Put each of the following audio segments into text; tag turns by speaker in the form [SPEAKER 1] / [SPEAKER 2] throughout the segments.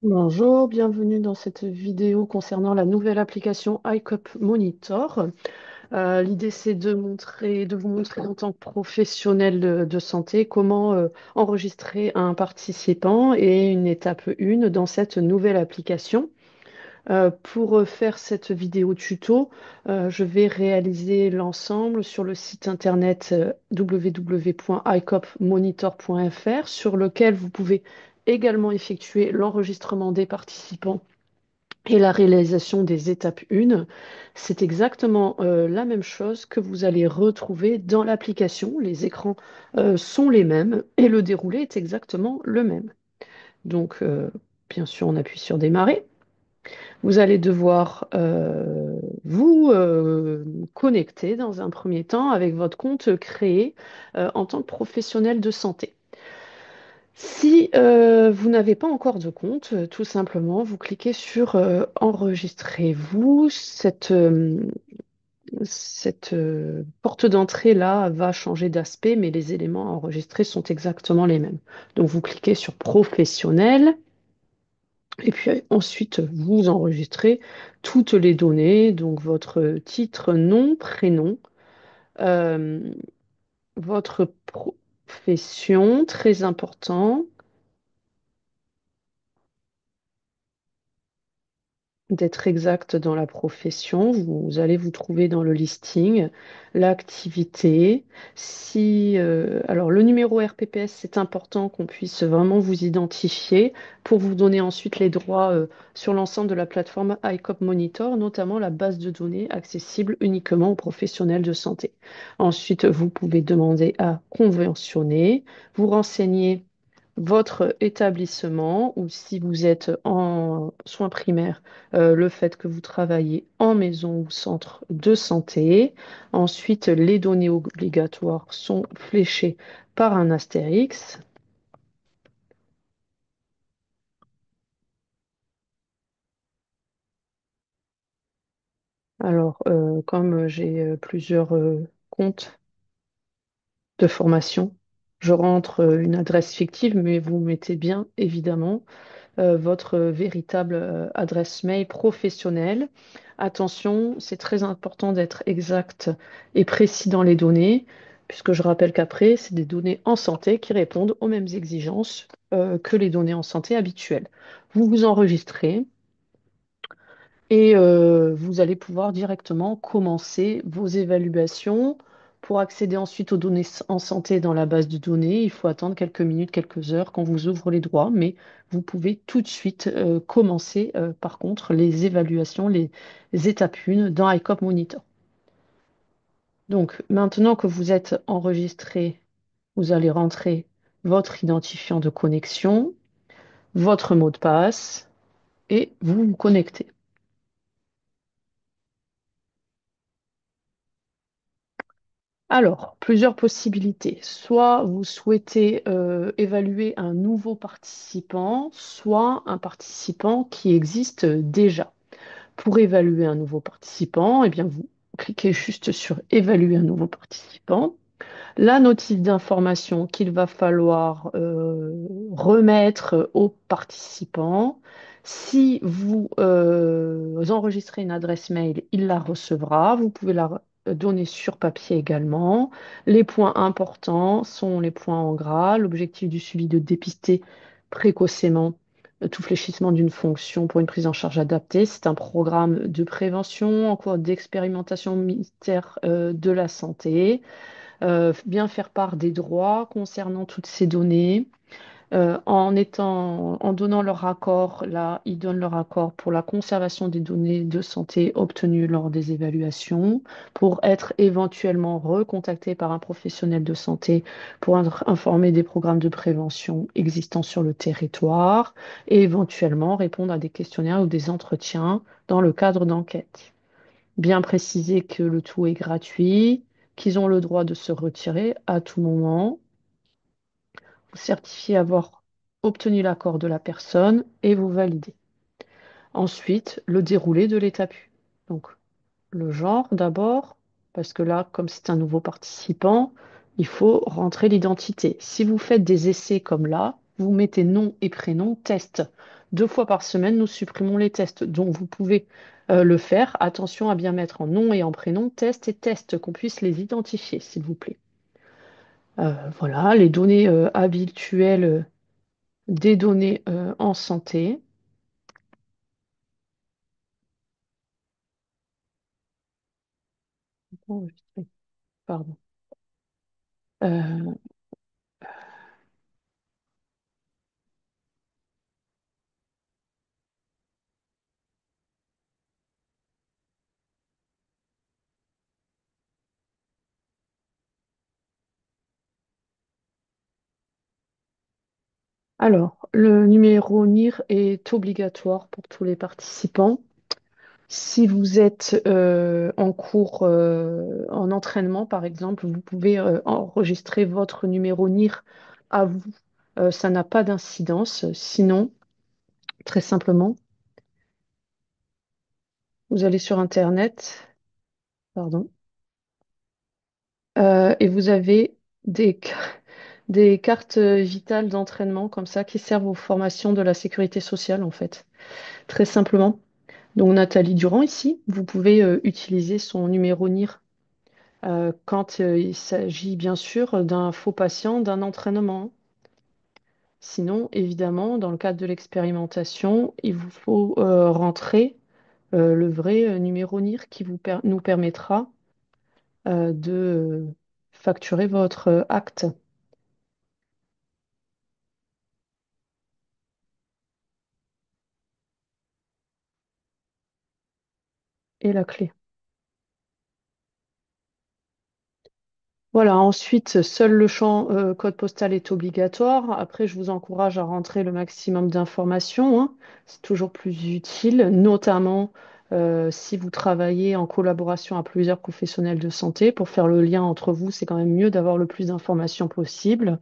[SPEAKER 1] Bonjour, bienvenue dans cette vidéo concernant la nouvelle application iCop Monitor. L'idée, c'est de vous montrer en tant que professionnel de santé comment enregistrer un participant et une étape 1 dans cette nouvelle application. Pour faire cette vidéo tuto, je vais réaliser l'ensemble sur le site internet www.icopmonitor.fr sur lequel vous pouvez également effectuer l'enregistrement des participants et la réalisation des étapes 1. C'est exactement la même chose que vous allez retrouver dans l'application. Les écrans sont les mêmes et le déroulé est exactement le même. Donc, bien sûr, on appuie sur démarrer. Vous allez devoir vous connecter dans un premier temps avec votre compte créé en tant que professionnel de santé. Si vous n'avez pas encore de compte, tout simplement, vous cliquez sur Enregistrez-vous. Cette porte d'entrée-là va changer d'aspect, mais les éléments à enregistrer sont exactement les mêmes. Donc, vous cliquez sur Professionnel. Et puis ensuite, vous enregistrez toutes les données, donc votre titre, nom, prénom, euh, votre profession, très important, d'être exact dans la profession. Vous allez vous trouver dans le listing, l'activité. Si, alors le numéro RPPS, c'est important qu'on puisse vraiment vous identifier pour vous donner ensuite les droits sur l'ensemble de la plateforme iCop Monitor, notamment la base de données accessible uniquement aux professionnels de santé. Ensuite, vous pouvez demander à conventionner, vous renseigner votre établissement ou si vous êtes en soins primaires, le fait que vous travaillez en maison ou centre de santé. Ensuite, les données obligatoires sont fléchées par un astérix. Alors, comme j'ai plusieurs comptes de formation, je rentre une adresse fictive, mais vous mettez bien évidemment votre véritable adresse mail professionnelle. Attention, c'est très important d'être exact et précis dans les données, puisque je rappelle qu'après, c'est des données en santé qui répondent aux mêmes exigences que les données en santé habituelles. Vous vous enregistrez et vous allez pouvoir directement commencer vos évaluations. Pour accéder ensuite aux données en santé dans la base de données, il faut attendre quelques minutes, quelques heures quand vous ouvrez les droits, mais vous pouvez tout de suite commencer par contre les évaluations, les étapes 1 dans iCop Monitor. Donc maintenant que vous êtes enregistré, vous allez rentrer votre identifiant de connexion, votre mot de passe et vous vous connectez. Alors, plusieurs possibilités. Soit vous souhaitez évaluer un nouveau participant, soit un participant qui existe déjà. Pour évaluer un nouveau participant, eh bien, vous cliquez juste sur Évaluer un nouveau participant. La notice d'information qu'il va falloir remettre au participant. Si vous enregistrez une adresse mail, il la recevra. Vous pouvez la donner sur papier également. Les points importants sont les points en gras. L'objectif du suivi de dépister précocement tout fléchissement d'une fonction pour une prise en charge adaptée. C'est un programme de prévention en cours d'expérimentation au ministère de la Santé. Bien faire part des droits concernant toutes ces données. En donnant leur accord, là, ils donnent leur accord pour la conservation des données de santé obtenues lors des évaluations, pour être éventuellement recontactés par un professionnel de santé pour être informés des programmes de prévention existants sur le territoire et éventuellement répondre à des questionnaires ou des entretiens dans le cadre d'enquêtes. Bien préciser que le tout est gratuit, qu'ils ont le droit de se retirer à tout moment. Vous certifiez avoir obtenu l'accord de la personne et vous validez. Ensuite, le déroulé de l'étape 1. Donc, le genre d'abord, parce que là, comme c'est un nouveau participant, il faut rentrer l'identité. Si vous faites des essais comme là, vous mettez nom et prénom test. 2 fois par semaine, nous supprimons les tests. Donc, vous pouvez le faire. Attention à bien mettre en nom et en prénom test et test, qu'on puisse les identifier, s'il vous plaît. Voilà, les données habituelles des données en santé. Enregistré, pardon. Euh, alors, le numéro NIR est obligatoire pour tous les participants. Si vous êtes en cours, en entraînement, par exemple, vous pouvez enregistrer votre numéro NIR à vous. Ça n'a pas d'incidence. Sinon, très simplement, vous allez sur Internet, pardon, et vous avez des cartes vitales d'entraînement comme ça qui servent aux formations de la sécurité sociale, en fait. Très simplement. Donc, Nathalie Durand, ici, vous pouvez utiliser son numéro NIR quand il s'agit bien sûr d'un faux patient, d'un entraînement. Sinon, évidemment, dans le cadre de l'expérimentation, il vous faut rentrer le vrai numéro NIR qui nous permettra de facturer votre acte et la clé. Voilà, ensuite, seul le champ code postal est obligatoire. Après, je vous encourage à rentrer le maximum d'informations, hein. C'est toujours plus utile, notamment si vous travaillez en collaboration à plusieurs professionnels de santé. Pour faire le lien entre vous, c'est quand même mieux d'avoir le plus d'informations possible.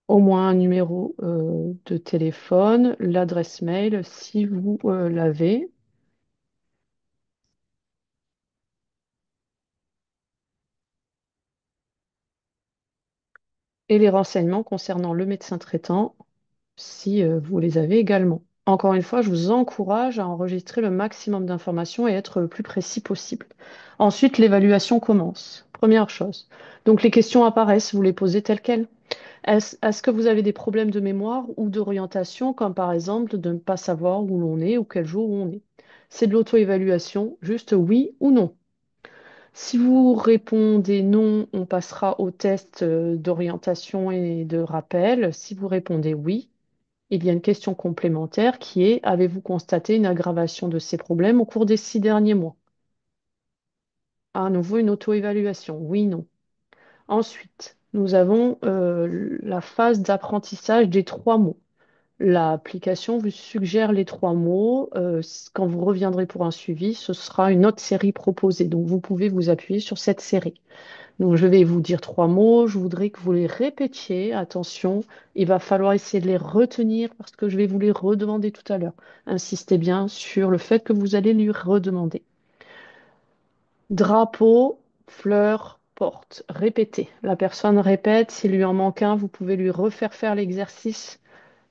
[SPEAKER 1] Au moins un numéro de téléphone, l'adresse mail si vous l'avez, et les renseignements concernant le médecin traitant si vous les avez également. Encore une fois, je vous encourage à enregistrer le maximum d'informations et être le plus précis possible. Ensuite, l'évaluation commence. Première chose. Donc, les questions apparaissent, vous les posez telles quelles. Est-ce que vous avez des problèmes de mémoire ou d'orientation, comme par exemple de ne pas savoir où l'on est ou quel jour on est? C'est de l'auto-évaluation, juste oui ou non. Si vous répondez non, on passera au test d'orientation et de rappel. Si vous répondez oui, il y a une question complémentaire qui est, avez-vous constaté une aggravation de ces problèmes au cours des 6 derniers mois? À nouveau, une auto-évaluation. Oui, non. Ensuite, nous avons la phase d'apprentissage des 3 mots. L'application vous suggère les 3 mots. Quand vous reviendrez pour un suivi, ce sera une autre série proposée. Donc, vous pouvez vous appuyer sur cette série. Donc, je vais vous dire 3 mots. Je voudrais que vous les répétiez. Attention, il va falloir essayer de les retenir parce que je vais vous les redemander tout à l'heure. Insistez bien sur le fait que vous allez lui redemander. Drapeau, fleur, porte. Répétez. La personne répète. S'il lui en manque un, vous pouvez lui refaire faire l'exercice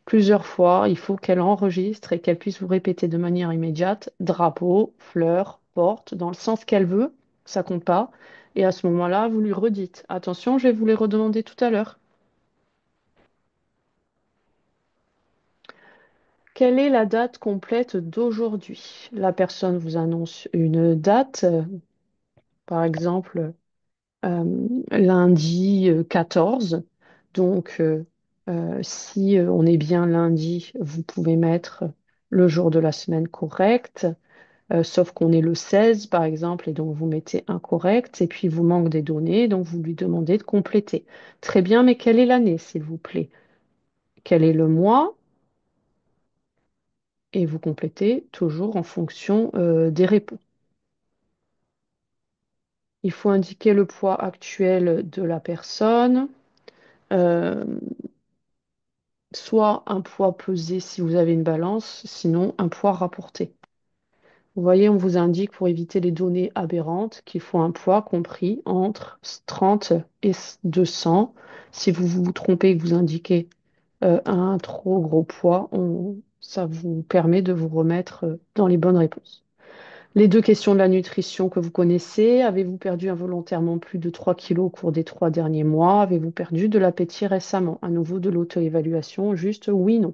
[SPEAKER 1] plusieurs fois. Il faut qu'elle enregistre et qu'elle puisse vous répéter de manière immédiate. Drapeau, fleur, porte, dans le sens qu'elle veut. Ça compte pas. Et à ce moment-là, vous lui redites. Attention, je vais vous les redemander tout à l'heure. Quelle est la date complète d'aujourd'hui? La personne vous annonce une date, par exemple lundi 14. Donc, si on est bien lundi, vous pouvez mettre le jour de la semaine correct, sauf qu'on est le 16, par exemple, et donc vous mettez incorrect, et puis il vous manque des données, donc vous lui demandez de compléter. Très bien, mais quelle est l'année, s'il vous plaît? Quel est le mois? Et vous complétez toujours en fonction des réponses. Il faut indiquer le poids actuel de la personne, euh, soit un poids pesé si vous avez une balance, sinon un poids rapporté. Vous voyez, on vous indique pour éviter les données aberrantes qu'il faut un poids compris entre 30 et 200. Si vous vous trompez et que vous indiquez un trop gros poids, ça vous permet de vous remettre dans les bonnes réponses. Les deux questions de la nutrition que vous connaissez. Avez-vous perdu involontairement plus de 3 kilos au cours des 3 derniers mois? Avez-vous perdu de l'appétit récemment? À nouveau de l'auto-évaluation, juste oui, non.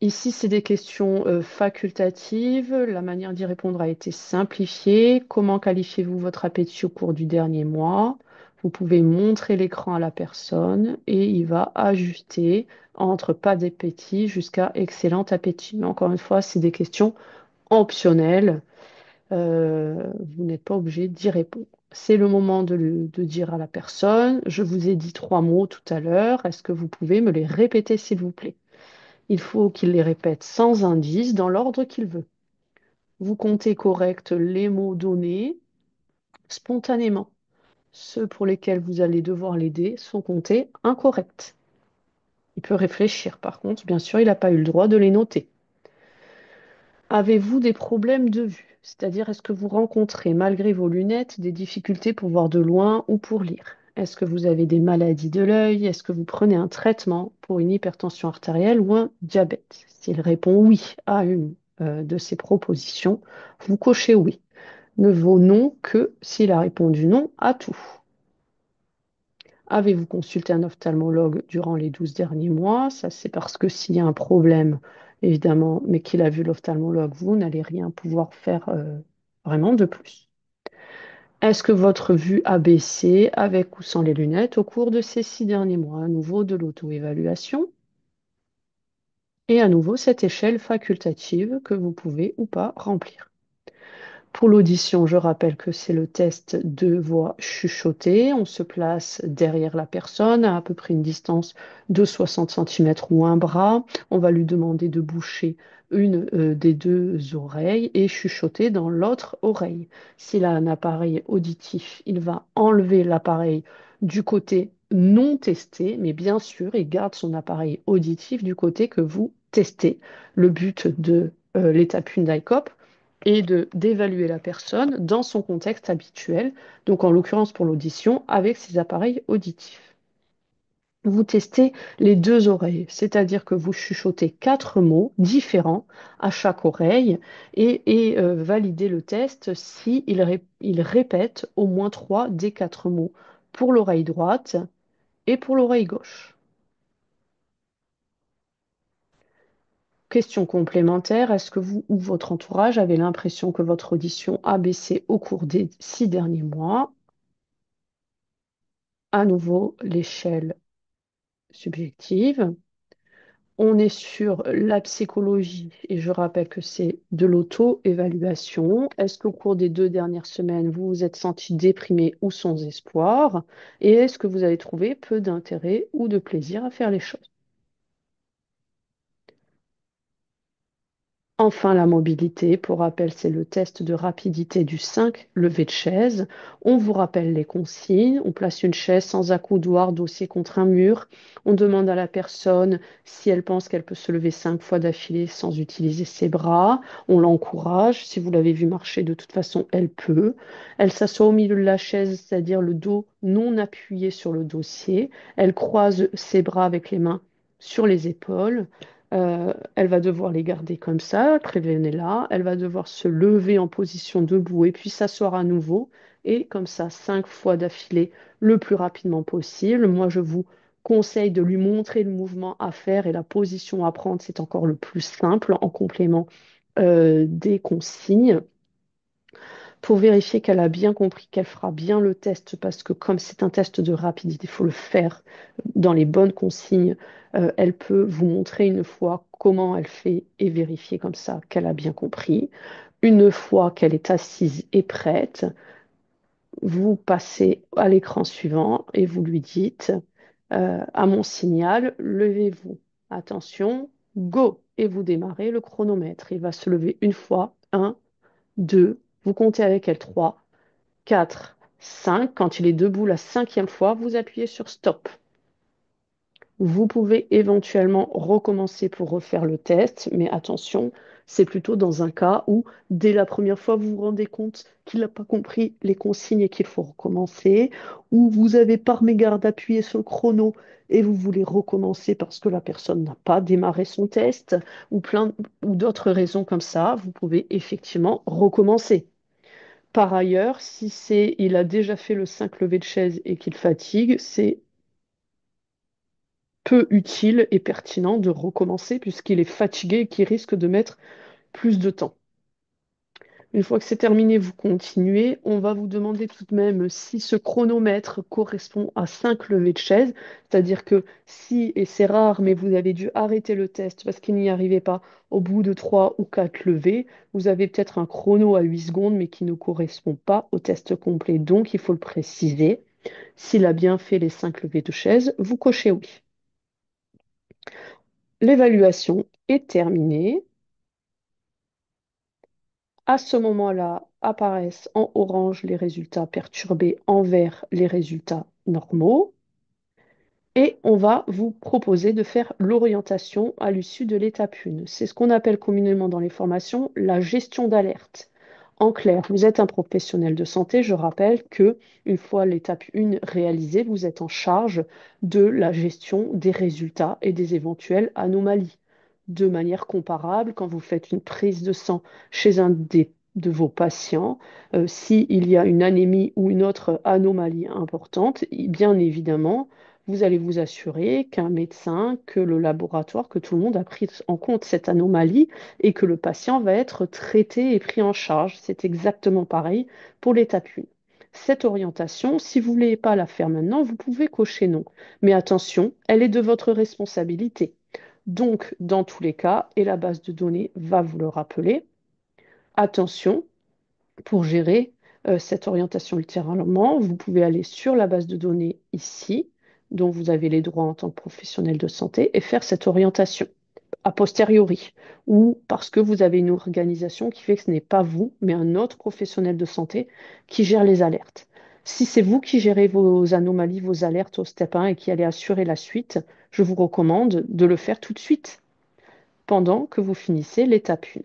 [SPEAKER 1] Ici, c'est des questions facultatives. La manière d'y répondre a été simplifiée. Comment qualifiez-vous votre appétit au cours du dernier mois? Vous pouvez montrer l'écran à la personne et il va ajuster entre pas d'appétit jusqu'à excellent appétit. Mais encore une fois, c'est des questions optionnelles. Vous n'êtes pas obligé d'y répondre. C'est le moment de dire à la personne, je vous ai dit 3 mots tout à l'heure, est-ce que vous pouvez me les répéter s'il vous plaît? Il faut qu'il les répète sans indice, dans l'ordre qu'il veut. Vous comptez correct les mots donnés spontanément. Ceux pour lesquels vous allez devoir l'aider sont comptés incorrects. Il peut réfléchir, par contre, bien sûr, il n'a pas eu le droit de les noter. Avez-vous des problèmes de vue? C'est-à-dire, est-ce que vous rencontrez, malgré vos lunettes, des difficultés pour voir de loin ou pour lire? Est-ce que vous avez des maladies de l'œil? Est-ce que vous prenez un traitement pour une hypertension artérielle ou un diabète? S'il répond oui à une de ces propositions, vous cochez oui. Ne vaut non que s'il a répondu non à tout. Avez-vous consulté un ophtalmologue durant les 12 derniers mois? Ça, c'est parce que s'il y a un problème, évidemment, mais qu'il a vu l'ophtalmologue, vous n'allez rien pouvoir faire vraiment de plus. Est-ce que votre vue a baissé avec ou sans les lunettes au cours de ces 6 derniers mois? À nouveau de l'auto-évaluation et à nouveau cette échelle facultative que vous pouvez ou pas remplir. Pour l'audition, je rappelle que c'est le test de voix chuchotée. On se place derrière la personne à peu près une distance de 60 centimètres ou un bras. On va lui demander de boucher une des deux oreilles et chuchoter dans l'autre oreille. S'il a un appareil auditif, il va enlever l'appareil du côté non testé, mais bien sûr, il garde son appareil auditif du côté que vous testez. Le but de l'étape Hyundai-Cop et de d'évaluer la personne dans son contexte habituel, donc en l'occurrence pour l'audition, avec ses appareils auditifs. Vous testez les deux oreilles, c'est-à-dire que vous chuchotez 4 mots différents à chaque oreille et validez le test si il répète au moins 3 des 4 mots pour l'oreille droite et pour l'oreille gauche. Question complémentaire, est-ce que vous ou votre entourage avez l'impression que votre audition a baissé au cours des 6 derniers mois? À nouveau, l'échelle subjective. On est sur la psychologie et je rappelle que c'est de l'auto-évaluation. Est-ce qu'au cours des 2 dernières semaines, vous vous êtes senti déprimé ou sans espoir? Et est-ce que vous avez trouvé peu d'intérêt ou de plaisir à faire les choses? Enfin, la mobilité, pour rappel, c'est le test de rapidité du 5 levé de chaise. On vous rappelle les consignes. On place une chaise sans accoudoir, dossier contre un mur. On demande à la personne si elle pense qu'elle peut se lever 5 fois d'affilée sans utiliser ses bras. On l'encourage. Si vous l'avez vu marcher, de toute façon, elle peut. Elle s'assoit au milieu de la chaise, c'est-à-dire le dos non appuyé sur le dossier. Elle croise ses bras avec les mains sur les épaules. Elle va devoir les garder comme ça, prévenez-la. Elle va devoir se lever en position debout et puis s'asseoir à nouveau. Et comme ça, 5 fois d'affilée, le plus rapidement possible. Moi, je vous conseille de lui montrer le mouvement à faire et la position à prendre. C'est encore le plus simple en complément des consignes pour vérifier qu'elle a bien compris, qu'elle fera bien le test, parce que comme c'est un test de rapidité, il faut le faire dans les bonnes consignes. Elle peut vous montrer une fois comment elle fait et vérifier comme ça qu'elle a bien compris. Une fois qu'elle est assise et prête, vous passez à l'écran suivant et vous lui dites, à mon signal, levez-vous. Attention, go! Et vous démarrez le chronomètre. Il va se lever une fois, un, deux, vous comptez avec elle 3, 4, 5. Quand il est debout la 5e fois, vous appuyez sur stop. Vous pouvez éventuellement recommencer pour refaire le test, mais attention, C'est plutôt dans un cas où, dès la première fois, vous vous rendez compte qu'il n'a pas compris les consignes et qu'il faut recommencer, ou vous avez par mégarde appuyé sur le chrono et vous voulez recommencer parce que la personne n'a pas démarré son test, ou ou d'autres raisons comme ça, vous pouvez effectivement recommencer. Par ailleurs, si il a déjà fait le 5 levées de chaise et qu'il fatigue, c'est peu utile et pertinent de recommencer puisqu'il est fatigué et qu'il risque de mettre plus de temps. Une fois que c'est terminé, vous continuez. On va vous demander tout de même si ce chronomètre correspond à 5 levées de chaise. C'est-à-dire que si, et c'est rare, mais vous avez dû arrêter le test parce qu'il n'y arrivait pas au bout de 3 ou 4 levées, vous avez peut-être un chrono à 8 secondes, mais qui ne correspond pas au test complet. Donc, il faut le préciser. S'il a bien fait les 5 levées de chaise, vous cochez oui. L'évaluation est terminée. À ce moment-là, apparaissent en orange les résultats perturbés, en vert les résultats normaux. Et on va vous proposer de faire l'orientation à l'issue de l'étape 1. C'est ce qu'on appelle communément dans les formations la gestion d'alerte. En clair, vous êtes un professionnel de santé. Je rappelle que une fois l'étape 1 réalisée, vous êtes en charge de la gestion des résultats et des éventuelles anomalies. De manière comparable, quand vous faites une prise de sang chez de vos patients, s'il y a une anémie ou une autre anomalie importante, bien évidemment, vous allez vous assurer qu'un médecin, que le laboratoire, que tout le monde a pris en compte cette anomalie et que le patient va être traité et pris en charge. C'est exactement pareil pour l'étape 1. Cette orientation, si vous ne voulez pas la faire maintenant, vous pouvez cocher non. Mais attention, elle est de votre responsabilité. Donc, dans tous les cas, et la base de données va vous le rappeler, attention, pour gérer cette orientation ultérieurement, vous pouvez aller sur la base de données ici, dont vous avez les droits en tant que professionnel de santé, et faire cette orientation a posteriori, ou parce que vous avez une organisation qui fait que ce n'est pas vous, mais un autre professionnel de santé qui gère les alertes. Si c'est vous qui gérez vos anomalies, vos alertes au step 1 et qui allez assurer la suite, je vous recommande de le faire tout de suite pendant que vous finissez l'étape 1.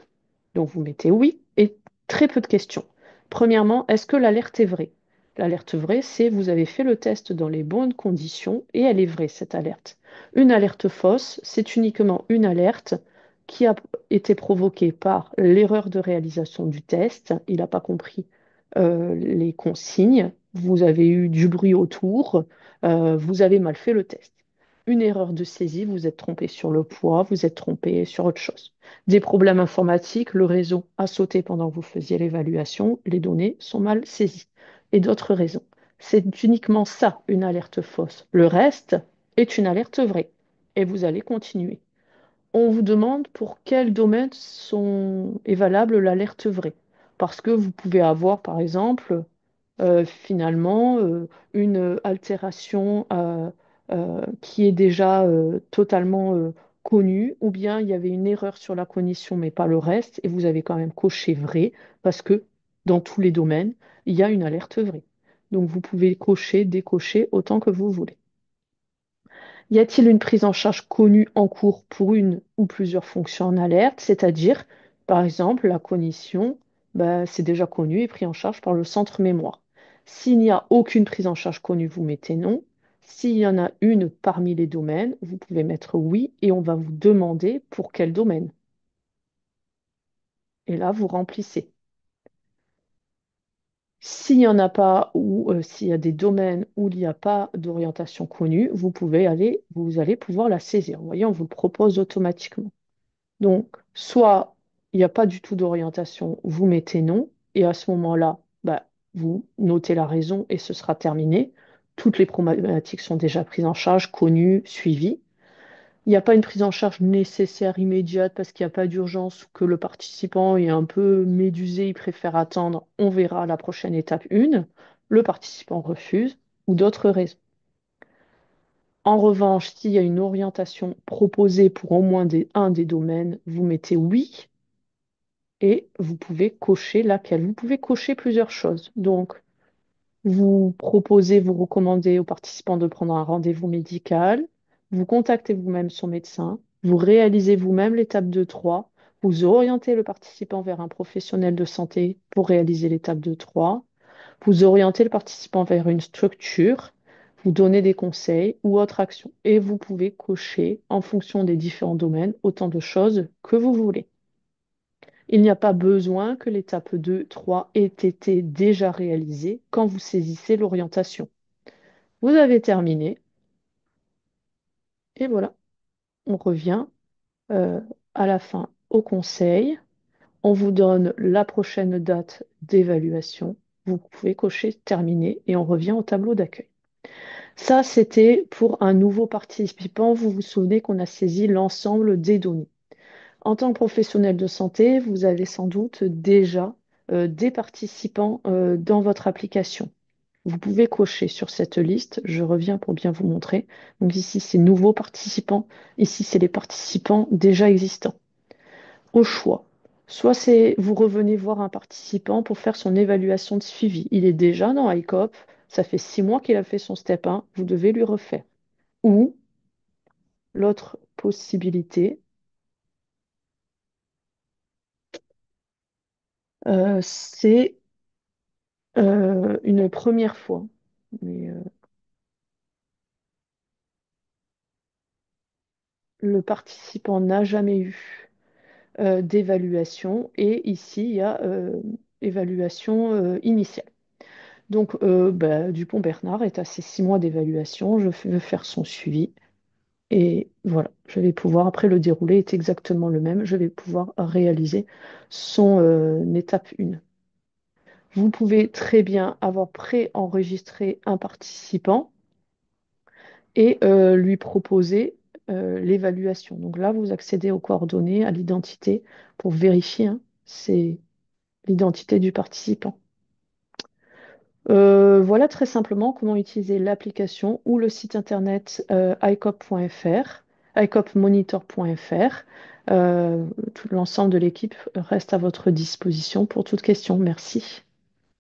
[SPEAKER 1] Donc vous mettez oui et très peu de questions. Premièrement, est-ce que l'alerte est vraie? L'alerte vraie, c'est vous avez fait le test dans les bonnes conditions et elle est vraie, cette alerte. Une alerte fausse, c'est uniquement une alerte qui a été provoquée par l'erreur de réalisation du test. Il n'a pas compris les consignes, vous avez eu du bruit autour, vous avez mal fait le test. Une erreur de saisie, vous êtes trompé sur le poids, vous êtes trompé sur autre chose. Des problèmes informatiques, le réseau a sauté pendant que vous faisiez l'évaluation, les données sont mal saisies. Et d'autres raisons. C'est uniquement ça, une alerte fausse. Le reste est une alerte vraie. Et vous allez continuer. On vous demande pour quel domaine est valable l'alerte vraie. Parce que vous pouvez avoir, par exemple, finalement une altération qui est déjà totalement connue, ou bien il y avait une erreur sur la cognition, mais pas le reste, et vous avez quand même coché vrai, parce que dans tous les domaines, il y a une alerte vraie. Donc vous pouvez cocher, décocher autant que vous voulez. Y a-t-il une prise en charge connue en cours pour une ou plusieurs fonctions en alerte, c'est-à-dire, par exemple, la cognition, bah, c'est déjà connu et pris en charge par le centre mémoire. S'il n'y a aucune prise en charge connue, vous mettez non. S'il y en a une parmi les domaines, vous pouvez mettre oui et on va vous demander pour quel domaine. Et là, vous remplissez. S'il n'y en a pas ou s'il y a des domaines où il n'y a pas d'orientation connue, vous allez pouvoir la saisir. Vous voyez, on vous le propose automatiquement. Donc, soit il n'y a pas du tout d'orientation, vous mettez non, et à ce moment-là, bah, vous notez la raison et ce sera terminé. Toutes les problématiques sont déjà prises en charge, connues, suivies. Il n'y a pas une prise en charge nécessaire immédiate parce qu'il n'y a pas d'urgence ou que le participant est un peu médusé, il préfère attendre. On verra la prochaine étape 1. Le participant refuse ou d'autres raisons. En revanche, s'il y a une orientation proposée pour au moins un des domaines, vous mettez oui et vous pouvez cocher laquelle. Vous pouvez cocher plusieurs choses. Donc, vous proposez, vous recommandez aux participants de prendre un rendez-vous médical, vous contactez vous-même son médecin, vous réalisez vous-même l'étape 2, 3, Vous orientez le participant vers un professionnel de santé pour réaliser l'étape 2-3. Vous orientez le participant vers une structure, vous donnez des conseils ou autres actions. Et vous pouvez cocher en fonction des différents domaines autant de choses que vous voulez. Il n'y a pas besoin que l'étape 2-3 ait été déjà réalisée quand vous saisissez l'orientation. Vous avez terminé et voilà, on revient euh, à la fin au conseil. On vous donne la prochaine date d'évaluation. Vous pouvez cocher terminé et on revient au tableau d'accueil. Ça, c'était pour un nouveau participant. Vous vous souvenez qu'on a saisi l'ensemble des données. En tant que professionnel de santé, vous avez sans doute déjà des participants dans votre application. Vous pouvez cocher sur cette liste. Je reviens pour bien vous montrer. Donc ici, c'est nouveaux participants. Ici, c'est les participants déjà existants. Au choix. Soit c'est vous revenez voir un participant pour faire son évaluation de suivi. Il est déjà dans ICOP. Ça fait 6 mois qu'il a fait son step 1. Vous devez lui refaire. Ou l'autre possibilité, c'est une première fois. Mais le participant n'a jamais eu d'évaluation et ici, il y a évaluation initiale. Donc, Dupont-Bernard est à ses 6 mois d'évaluation. Je veux faire son suivi. Et voilà, je vais pouvoir, après le déroulé est exactement le même, je vais pouvoir réaliser son étape 1. Vous pouvez très bien avoir préenregistré un participant et lui proposer l'évaluation. Donc là, vous accédez aux coordonnées, à l'identité pour vérifier, hein, c'est l'identité du participant. Voilà très simplement comment utiliser l'application ou le site internet icop.fr, icopmonitor.fr. Tout l'ensemble de l'équipe reste à votre disposition pour toute question. Merci.